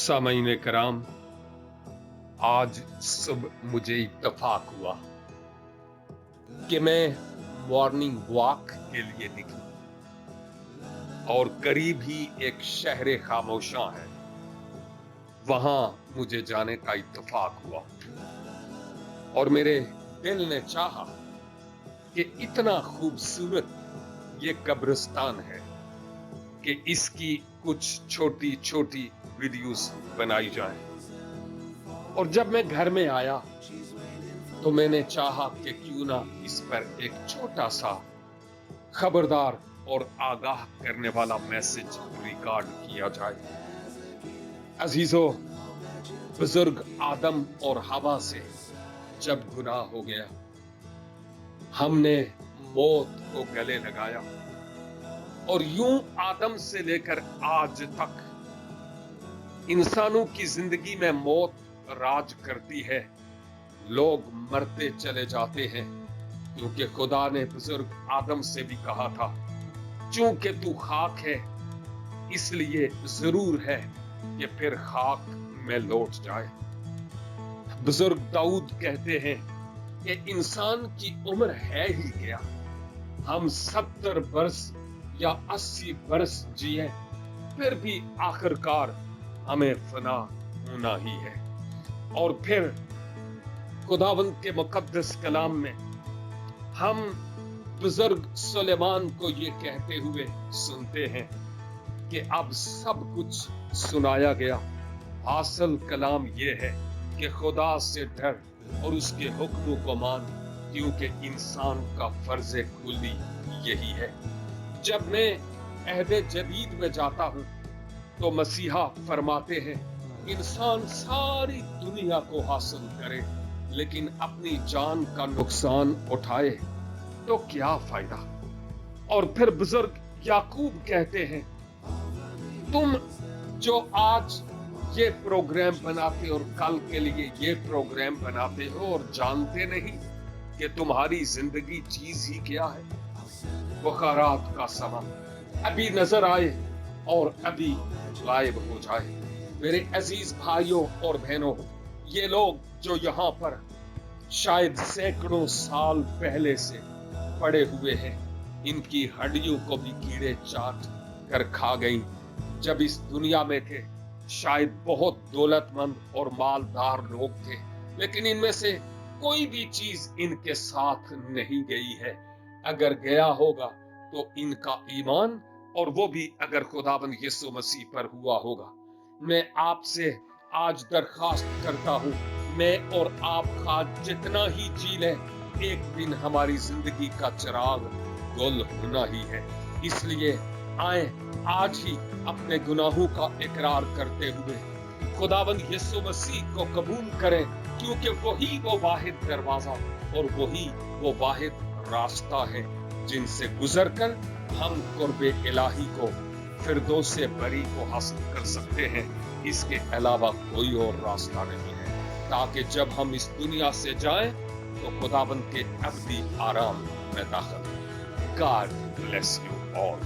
सामईन कराम, आज सुबह मुझे इत्तफाक हुआ कि मैं मॉर्निंग वॉक के लिए निकला और करीब ही एक शहर खामोशा है, वहां मुझे जाने का इत्तफाक हुआ और मेरे दिल ने चाहा कि इतना खूबसूरत ये कब्रिस्तान है कि इसकी कुछ छोटी छोटी वीडियोस बनाई जाए। और जब मैं घर में आया तो मैंने चाहा कि क्यों ना इस पर एक छोटा सा खबरदार और आगाह करने वाला मैसेज रिकॉर्ड किया जाए। अजीजों, बुजुर्ग आदम और हवा से जब गुनाह हो गया, हमने मौत को गले लगाया और यूं आदम से लेकर आज तक इंसानों की जिंदगी में मौत राज करती है। लोग मरते चले जाते हैं क्योंकि खुदा ने बुजुर्ग आदम से भी कहा था, चूंकि तू खाक है इसलिए जरूर है कि फिर खाक में लौट जाए। बुजुर्ग दाऊद कहते हैं कि इंसान की उम्र है ही क्या, हम 70 बरस या 80 बरस जिए फिर भी आखिरकार हमें फना होना ही है। और फिर खुदावंद के मुकद्दस कलाम में हम बुजुर्ग सुलेमान को ये कहते हुए सुनते हैं कि अब सब कुछ सुनाया गया, हासिल कलाम ये है कि खुदा से डर और उसके हुक्मों को मान, क्योंकि इंसान का फर्ज कुली यही है। जब मैं अहद जदीद में जाता हूं तो मसीहा फरमाते हैं, इंसान सारी दुनिया को हासिल करे लेकिन अपनी जान का नुकसान उठाए तो क्या फायदा। और फिर बुजुर्ग याकूब कहते हैं, तुम जो आज ये प्रोग्राम बनाते और कल के लिए ये प्रोग्राम बनाते हो और जानते नहीं कि तुम्हारी जिंदगी चीज ही क्या है। बुखारात का समा अभी नजर आए और अभी गायब हो जाए। मेरे अजीज भाइयों और बहनों, ये लोग जो यहाँ पर शायद सैकड़ों साल पहले से पड़े हुए हैं, इनकी हड्डियों को भी कीड़े चाट कर खा गई। जब इस दुनिया में थे शायद बहुत दौलतमंद और मालदार लोग थे, लेकिन इनमें से कोई भी चीज इनके साथ नहीं गई है। अगर गया होगा तो इनका ईमान, और वो भी अगर खुदाबंद यीशु मसीह पर हुआ होगा। मैं आपसे आज दरखास्त करता हूं, मैं और आप आज जितना ही जी लें, एक दिन हमारी जिंदगी का चिराग गुल होना ही है। इसलिए आए आज ही अपने गुनाहों का इकरार करते हुए खुदाबंद यीशु मसीह को कबूल करें, क्योंकि वही वो वाहिद दरवाजा और वही वो वाहिद रास्ता है जिनसे गुजरकर हम कुर्बे इलाही को, फिरदौसे बरी को हासिल कर सकते हैं। इसके अलावा कोई और रास्ता नहीं है, ताकि जब हम इस दुनिया से जाएं तो खुदाबंद के अब्दी आराम में दाखिल। God bless you all.